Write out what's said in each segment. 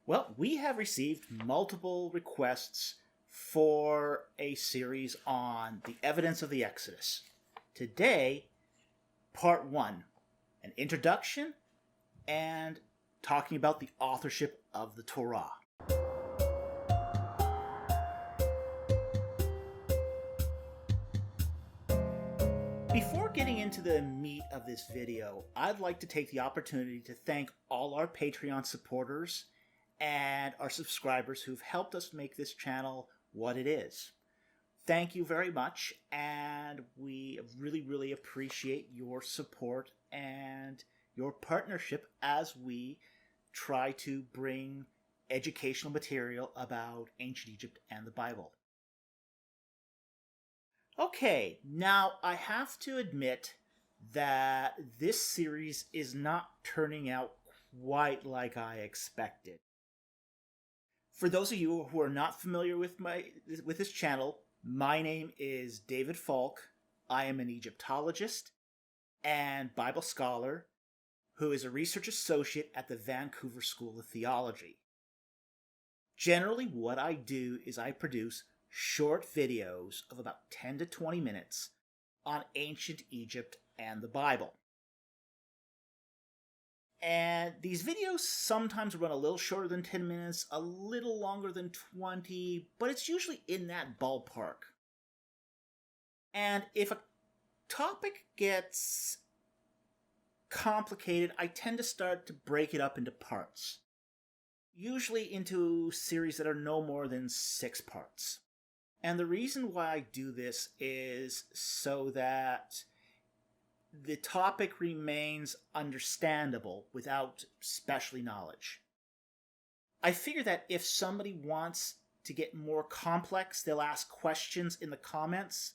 Well, we have received multiple requests for a series on the evidence of the Exodus. Today, part 1, an introduction and talking about the authorship of the Torah. Before getting into the meat of this video, I'd like to take the opportunity to thank all our Patreon supporters and our subscribers who've helped us make this channel what it is. Thank you very much, and we really appreciate your support and your partnership as we try to bring educational material about ancient Egypt and the Bible. Okay, now I have to admit that this series is not turning out quite like I expected. For those of you who are not familiar with this channel, my name is David Falk. I am an Egyptologist and Bible scholar who is a research associate at the Vancouver School of Theology. Generally, what I do is I produce short videos of about 10 to 20 minutes on ancient Egypt and the Bible. And these videos sometimes run a little shorter than 10 minutes, a little longer than 20, but it's usually in that ballpark. And if a topic gets complicated, I tend to start to break it up into parts. Usually into series that are no more than 6 parts. And the reason why I do this is so that the topic remains understandable without specialty knowledge. I figure that if somebody wants to get more complex, they'll ask questions in the comments,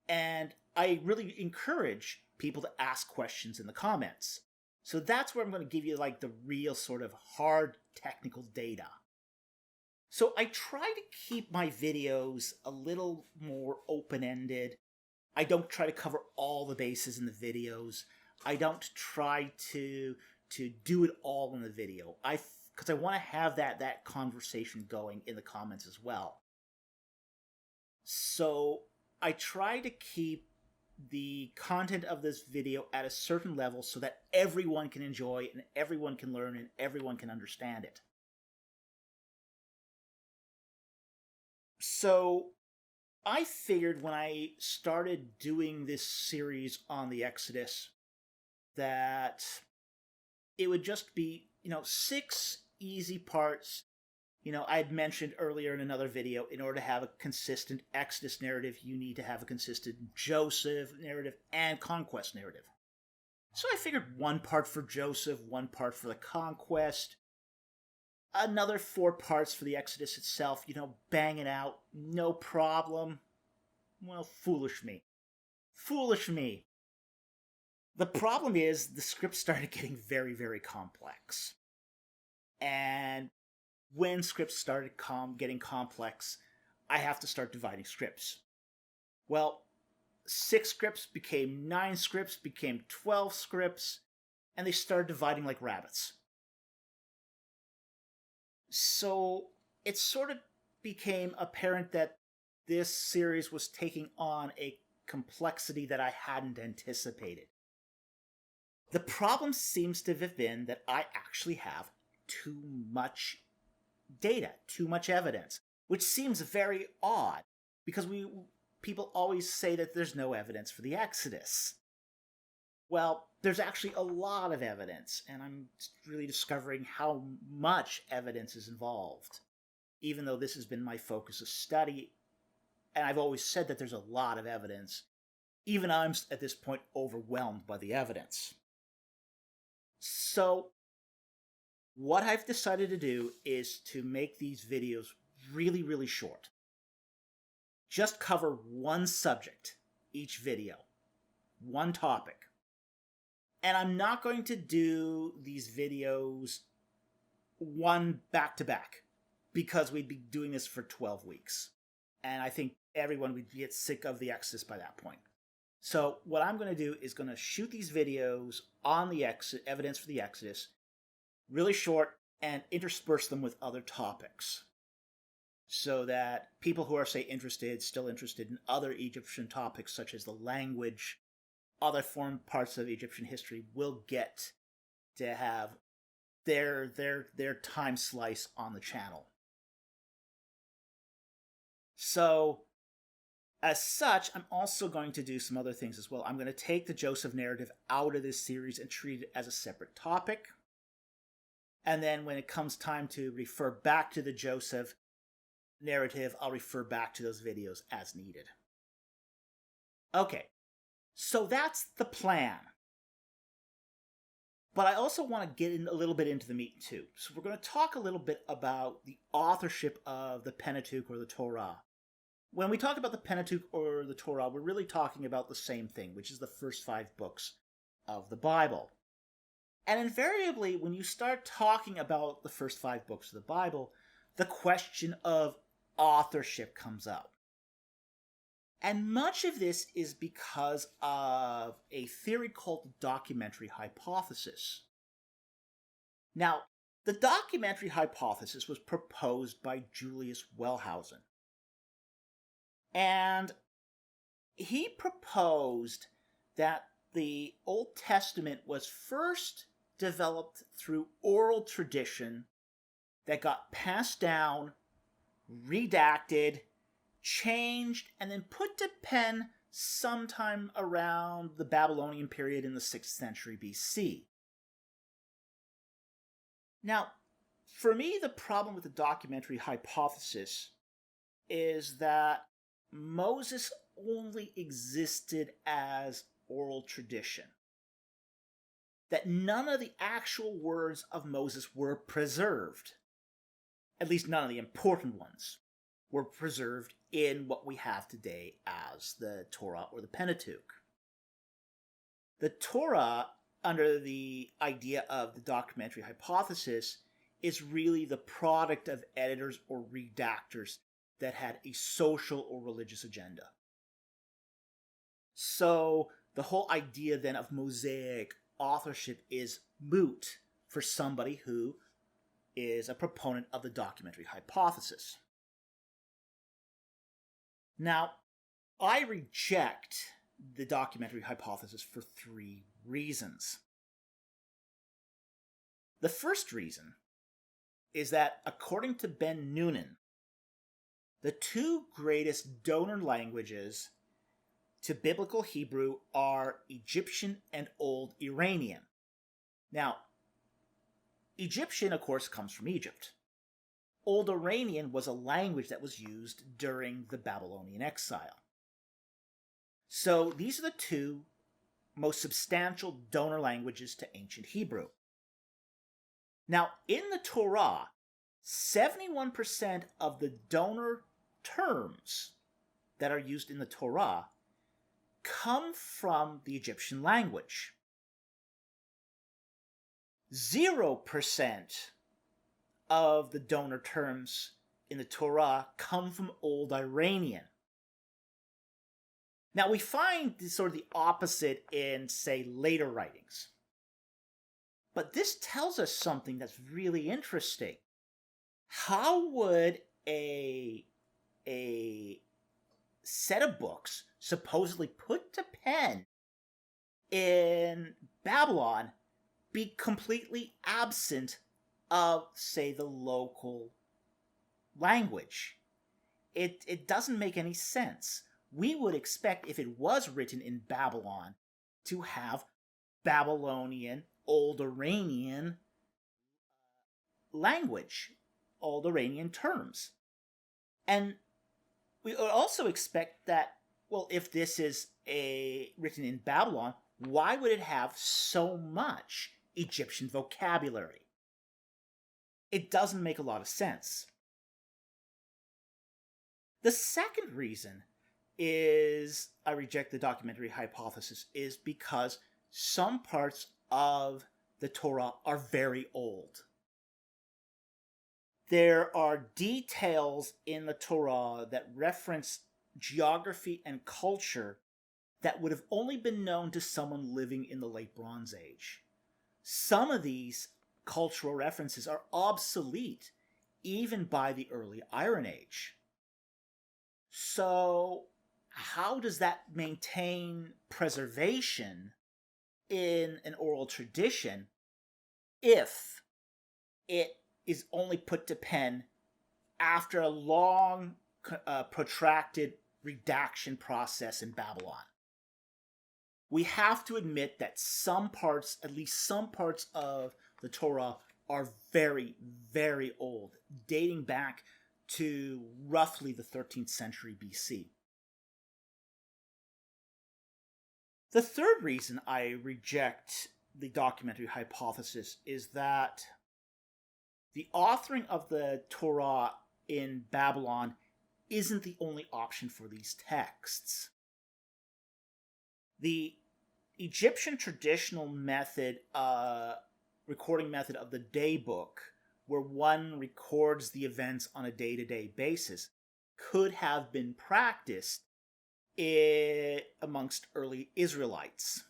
and I really encourage people to ask questions in the comments. So that's where I'm going to give you like the real sort of hard technical data. So I try to keep my videos a little more open-ended. I don't try to cover all the bases in the videos. I don't try to do it all in the video. Because I want to have that conversation going in the comments as well. So I try to keep the content of this video at a certain level so that everyone can enjoy it and everyone can learn and everyone can understand it. So I figured when I started doing this series on the Exodus that it would just be, 6 easy parts. I had mentioned earlier in another video, in order to have a consistent Exodus narrative, you need to have a consistent Joseph narrative and conquest narrative. So I figured 1 part for Joseph, 1 part for the conquest, another 4 parts for the Exodus itself, bang it out, no problem. Well, foolish me. Foolish me. The problem is the script started getting very complex. And when scripts started getting complex, I have to start dividing scripts. Well, 6 scripts became 9 scripts, became 12 scripts, and they started dividing like rabbits. So it sort of became apparent that this series was taking on a complexity that I hadn't anticipated. The problem seems to have been that I actually have too much data, too much evidence, which seems very odd because people always say that there's no evidence for the Exodus. Well, there's actually a lot of evidence, and I'm really discovering how much evidence is involved, even though this has been my focus of study, and I've always said that there's a lot of evidence. Even I'm, at this point, overwhelmed by the evidence. So, what I've decided to do is to make these videos really short. Just cover 1 subject each video, 1 topic. And I'm not going to do these videos 1 back-to-back, because we'd be doing this for 12 weeks. And I think everyone would get sick of the Exodus by that point. So what I'm going to do is going to shoot these videos on the evidence for the Exodus, really short, and intersperse them with other topics, so that people who are, say, still interested in other Egyptian topics, such as the language, other foreign parts of Egyptian history, will get to have their time slice on the channel. So, as such, I'm also going to do some other things as well. I'm going to take the Joseph narrative out of this series and treat it as a separate topic. And then when it comes time to refer back to the Joseph narrative, I'll refer back to those videos as needed. Okay, so that's the plan. But I also want to get in a little bit into the meat too. So we're going to talk a little bit about the authorship of the Pentateuch or the Torah. When we talk about the Pentateuch or the Torah, we're really talking about the same thing, which is the first 5 books of the Bible. And invariably, when you start talking about the first 5 books of the Bible, the question of authorship comes up. And much of this is because of a theory called the documentary hypothesis. Now, the documentary hypothesis was proposed by Julius Wellhausen. And he proposed that the Old Testament was first developed through oral tradition that got passed down, redacted, changed, and then put to pen sometime around the Babylonian period in the 6th century BC. Now, for me, the problem with the documentary hypothesis is that Moses only existed as oral tradition. That none of the actual words of Moses were preserved. At least none of the important ones were preserved in what we have today as the Torah or the Pentateuch. The Torah, under the idea of the documentary hypothesis, is really the product of editors or redactors that had a social or religious agenda. So the whole idea then of Mosaic authorship is moot for somebody who is a proponent of the documentary hypothesis. Now, I reject the documentary hypothesis for 3 reasons. The first reason is that, according to Ben Noonan, the 2 greatest donor languages to biblical Hebrew are Egyptian and Old Iranian. Now, Egyptian, of course, comes from Egypt. Old Iranian was a language that was used during the Babylonian exile. So these are the 2 most substantial donor languages to ancient Hebrew. Now, in the Torah, 71% of the donor terms that are used in the Torah come from the Egyptian language. 0% of the donor terms in the Torah come from Old Iranian. Now, we find sort of the opposite in, say, later writings. But this tells us something that's really interesting. How would a set of books supposedly put to pen in Babylon be completely absent of, say, the local language? It doesn't make any sense. We would expect, if it was written in Babylon, to have Babylonian, Old Iranian language, Old Iranian terms. And we would also expect that, well, if this is written in Babylon, why would it have so much Egyptian vocabulary? It doesn't make a lot of sense. The second reason is I reject the documentary hypothesis is because some parts of the Torah are very old. There are details in the Torah that reference geography and culture that would have only been known to someone living in the late Bronze Age. Some of these cultural references are obsolete even by the early Iron Age. So, how does that maintain preservation in an oral tradition if it is only put to pen after a long, protracted redaction process in Babylon? We have to admit that at least some parts of the Torah are very, very old, dating back to roughly the 13th century BC. The third reason I reject the documentary hypothesis is that the authoring of the Torah in Babylon isn't the only option for these texts. The Egyptian traditional recording method of the daybook, where one records the events on a day-to-day basis, could have been practiced amongst early Israelites.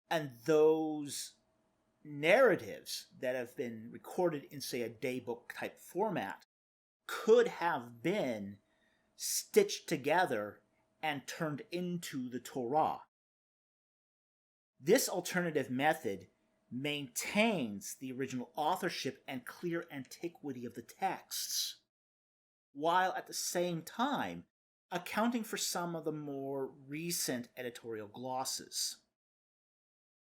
And those narratives that have been recorded in, say, a daybook type format could have been stitched together and turned into the Torah. This alternative method maintains the original authorship and clear antiquity of the texts, while at the same time accounting for some of the more recent editorial glosses.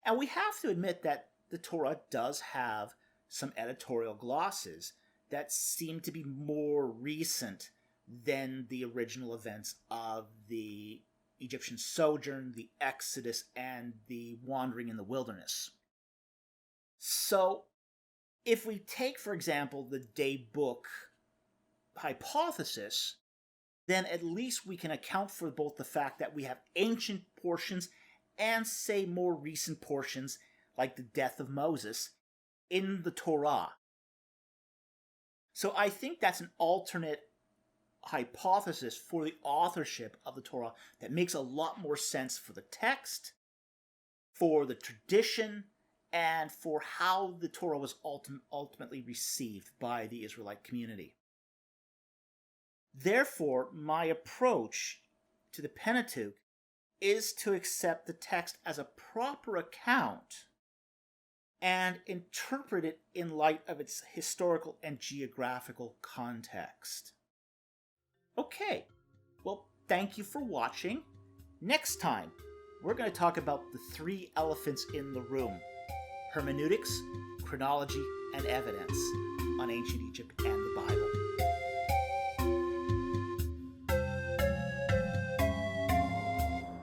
And we have to admit that the Torah does have some editorial glosses that seem to be more recent than the original events of the Egyptian sojourn, the Exodus, and the wandering in the wilderness. So, if we take, for example, the daybook hypothesis, then at least we can account for both the fact that we have ancient portions and, say, more recent portions, like the death of Moses, in the Torah. So I think that's an alternate hypothesis for the authorship of the Torah that makes a lot more sense for the text, for the tradition, and for how the Torah was ultimately received by the Israelite community. Therefore, my approach to the Pentateuch is to accept the text as a proper account and interpret it in light of its historical and geographical context. Okay, well, thank you for watching. Next time, we're going to talk about the three elephants in the room: hermeneutics, chronology, and evidence on ancient Egypt and the Bible.